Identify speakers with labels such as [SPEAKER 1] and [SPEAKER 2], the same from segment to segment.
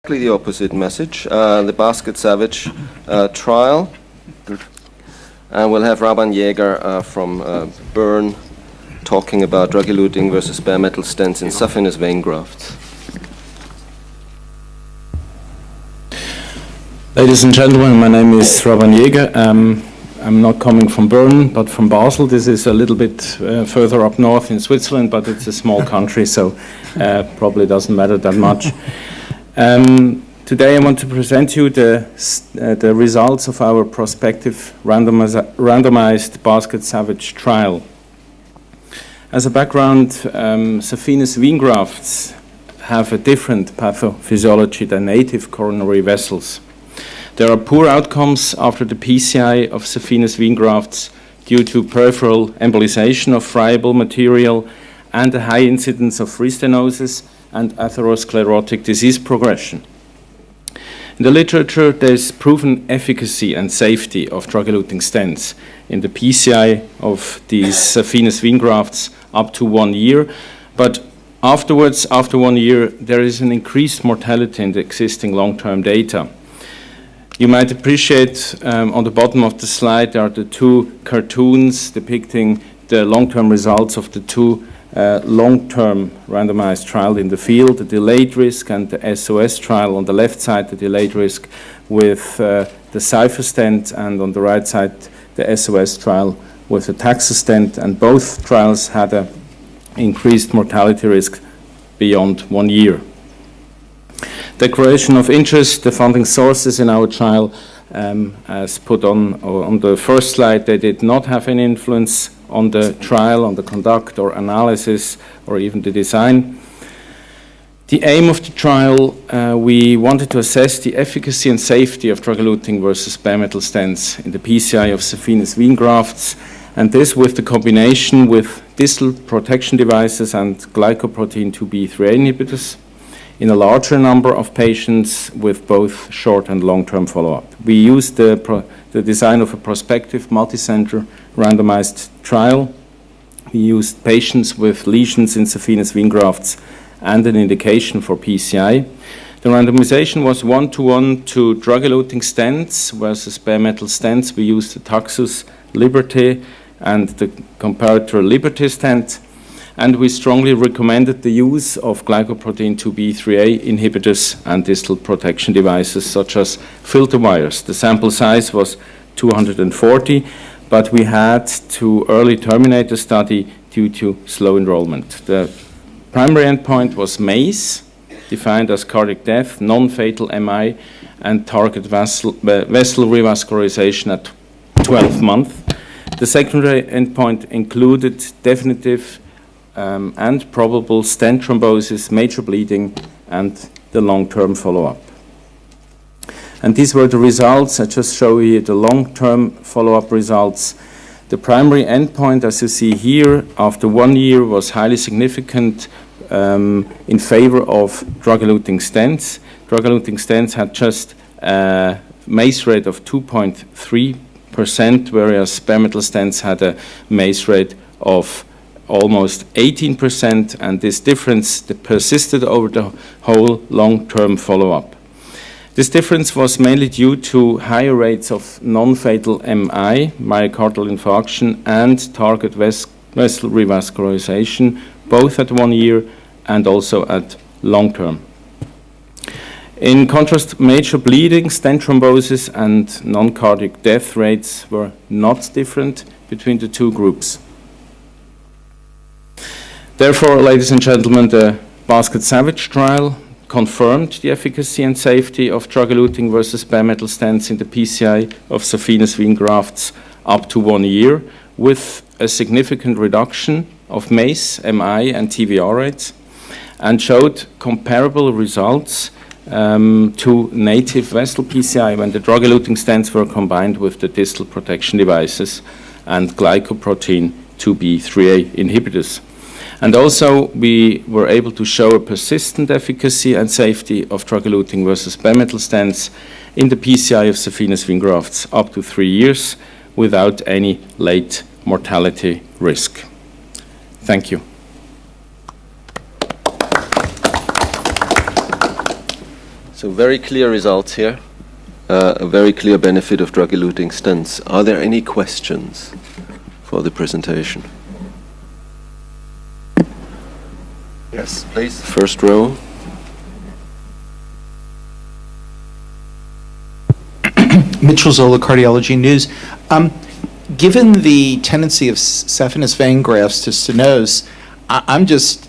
[SPEAKER 1] The opposite message, the Basket-Savage trial. And we'll have Raban Jeger from Bern talking about drug-eluting versus bare metal stents in saphenous vein grafts.
[SPEAKER 2] Ladies and gentlemen, my name is Raban Jeger. I'm not coming from Bern, but from Basel. This is a little bit further up north in Switzerland, but it's a small country, so probably doesn't matter that much. Today I want to present you the results of our prospective randomized Basket-Savage trial. As a background, saphenous vein grafts have a different pathophysiology than native coronary vessels. There are poor outcomes after the PCI of saphenous vein grafts due to peripheral embolization of friable material and a high incidence of free stenosis and atherosclerotic disease progression. In the literature, there's proven efficacy and safety of drug-eluting stents in the PCI of these saphenous vein grafts up to 1 year, but afterwards, after 1 year, there is an increased mortality in the existing long-term data. You might appreciate on the bottom of the slide there are the two cartoons depicting the long-term results of the two long-term randomized trial in the field, the delayed risk and the SOS trial. On the left side, the delayed risk with the cipher stent, and on the right side, the SOS trial with the taxa stent, and both trials had an increased mortality risk beyond 1 year. Declaration of interest, the funding sources in our trial, as put on the first slide, they did not have any influence on the trial, on the conduct or analysis, or even the design. The aim of the trial, we wanted to assess the efficacy and safety of drug-eluting versus bare metal stents in the PCI of saphenous vein grafts, and this with the combination with distal protection devices and glycoprotein 2B3A inhibitors in a larger number of patients with both short and long-term follow-up. We used the design of a prospective multi-center randomized trial. We used patients with lesions in saphenous vein grafts and an indication for PCI. The randomization was 1-to-1 to drug-eluting stents versus bare metal stents. We used the Taxus Liberté and the comparator Liberté stent, and we strongly recommended the use of glycoprotein 2B3A inhibitors and distal protection devices such as filter wires. The sample size was 240, but we had to early terminate the study due to slow enrollment. The primary endpoint was MACE, defined as cardiac death, non-fatal MI, and target vessel revascularization at 12 months. The secondary endpoint included definitive and probable stent thrombosis, major bleeding, and the long-term follow-up. And these were the results. I just show you the long-term follow-up results. The primary endpoint, as you see here, after 1 year was highly significant in favor of drug-eluting stents. Drug-eluting stents had just a MACE rate of 2.3%, whereas bare metal stents had a MACE rate of almost 18%, and this difference persisted over the whole long-term follow-up. This difference was mainly due to higher rates of non-fatal MI, myocardial infarction, and target vessel revascularization, both at 1 year and also at long-term. In contrast, major bleeding, stent thrombosis, and non-cardiac death rates were not different between the two groups. Therefore, ladies and gentlemen, the Basket-Savage trial confirmed the efficacy and safety of drug-eluting versus bare metal stents in the PCI of saphenous vein grafts up to 1 year, with a significant reduction of MACE, MI, and TVR rates, and showed comparable results to native vessel PCI when the drug-eluting stents were combined with the distal protection devices and glycoprotein 2B3A inhibitors. And also, we were able to show a persistent efficacy and safety of drug-eluting versus bare metal stents in the PCI of saphenous vein grafts up to 3 years without any late mortality risk. Thank you.
[SPEAKER 1] So very clear results here. A very clear benefit of drug-eluting stents. Are there any questions for the presentation?
[SPEAKER 3] Yes, please.
[SPEAKER 1] First row.
[SPEAKER 3] Mitchell Zola, Cardiology News. Given the tendency of saphenous vein grafts to stenose, I'm just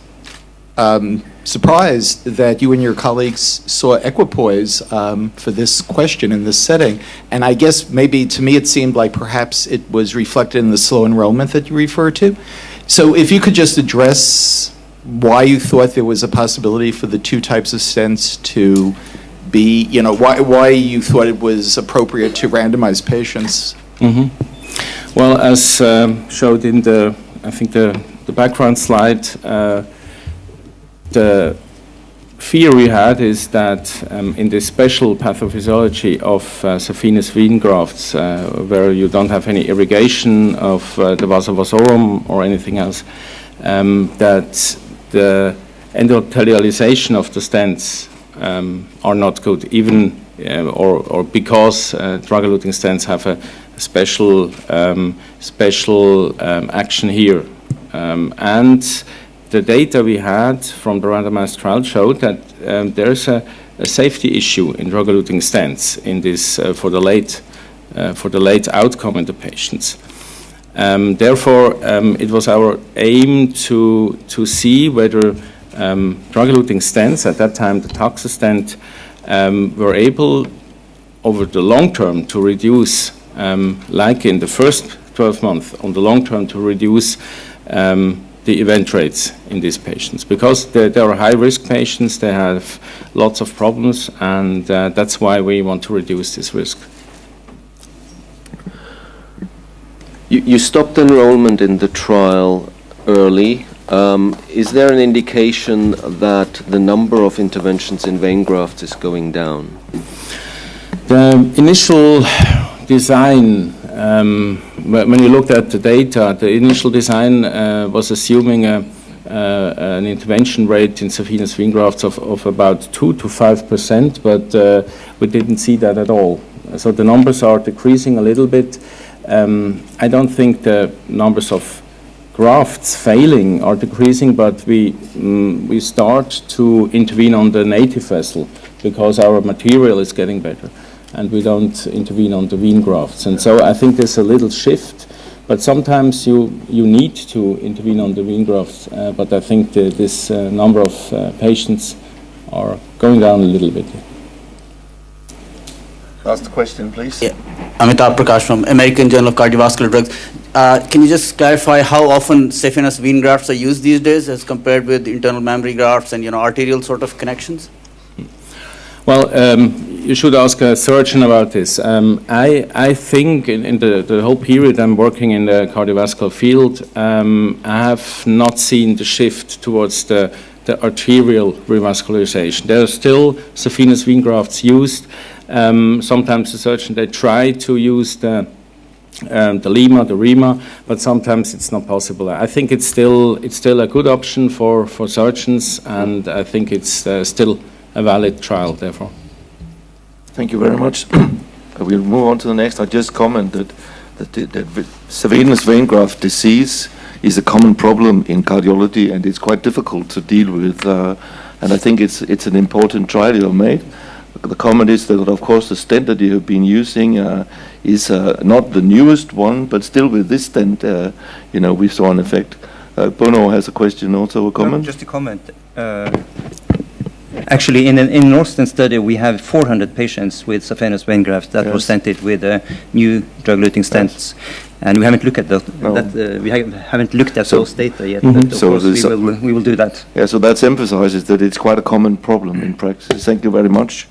[SPEAKER 3] surprised that you and your colleagues saw equipoise for this question in this setting. And I guess maybe to me it seemed like perhaps it was reflected in the slow enrollment that you refer to. So if you could just address why you thought there was a possibility for the two types of stents to be, why you thought it was appropriate to randomize patients.
[SPEAKER 2] Mm-hmm. Well, as showed in the background slide, the fear we had is that in this special pathophysiology of saphenous vein grafts, where you don't have any irrigation of the vasa vasorum or anything else, that the endothelialization of the stents are not good, even or because drug-eluting stents have a special action here, and the data we had from the randomized trial showed that there is a safety issue in drug-eluting stents in this for the late outcome in the patients. Therefore, it was our aim to see whether drug-eluting stents, at that time the Taxa stent, were able over the long term to reduce, like in the first 12 months, on the long term to reduce the event rates in these patients, because they are high-risk patients, they have lots of problems, and that's why we want to reduce this risk.
[SPEAKER 1] You stopped enrollment in the trial early. Is there an indication that the number of interventions in vein grafts is going down?
[SPEAKER 2] The initial design, when you looked at the data, the initial design was assuming an intervention rate in saphenous vein grafts of about 2 to 5%, but we didn't see that at all. So the numbers are decreasing a little bit. I don't think the numbers of grafts failing are decreasing, but we start to intervene on the native vessel because our material is getting better, and we don't intervene on the vein grafts. And so I think there's a little shift, but sometimes you need to intervene on the vein grafts, but I think this number of patients are going down a little bit.
[SPEAKER 3] Last question, please.
[SPEAKER 4] Yeah. Amitabh Prakash from American Journal of Cardiovascular Drugs. Can you just clarify how often saphenous vein grafts are used these days as compared with internal mammary grafts and arterial sort of connections?
[SPEAKER 2] Well, you should ask a surgeon about this. I think in the whole period I'm working in the cardiovascular field, I have not seen the shift towards the arterial revascularization. There are still saphenous vein grafts used. Sometimes the surgeon, they try to use the lima, the rema, but sometimes it's not possible. I think it's still a good option for surgeons, and I think it's still a valid trial, therefore.
[SPEAKER 5] Thank you very much. We'll move on to the next. I just commented that saphenous vein graft disease is a common problem in cardiology, and it's quite difficult to deal with. And I think it's an important trial you have made. The comment is that, of course, the stent that you have been using is not the newest one, but still with this stent, we saw an effect. Bono has a question, also a comment?
[SPEAKER 6] No, just a comment. Actually, in an Northern study, we have 400 patients with saphenous vein grafts that were stented with new drug-eluting stents, and we haven't looked at haven't looked at those data yet. But of course, we will do that.
[SPEAKER 5] Yeah, so that emphasizes that it's quite a common problem in practice. Thank you very much.